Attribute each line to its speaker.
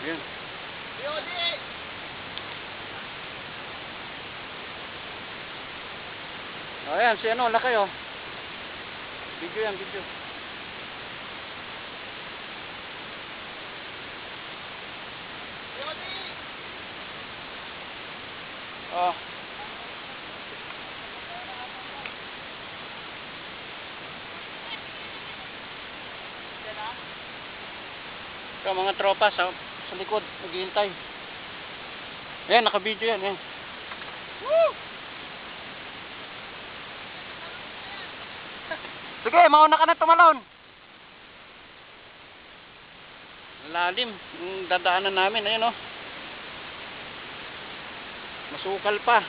Speaker 1: Ayan. Ayan, si ano, lakay oh. Video yan, video. Oh. Ito, mga tropa sa likod, naghihintay. Ayan, naka-video yan. Ayan. Woo! Sige, mauna ka na tumalon. Lalim yung dadaanan namin. Ayan oh. Masukal pa.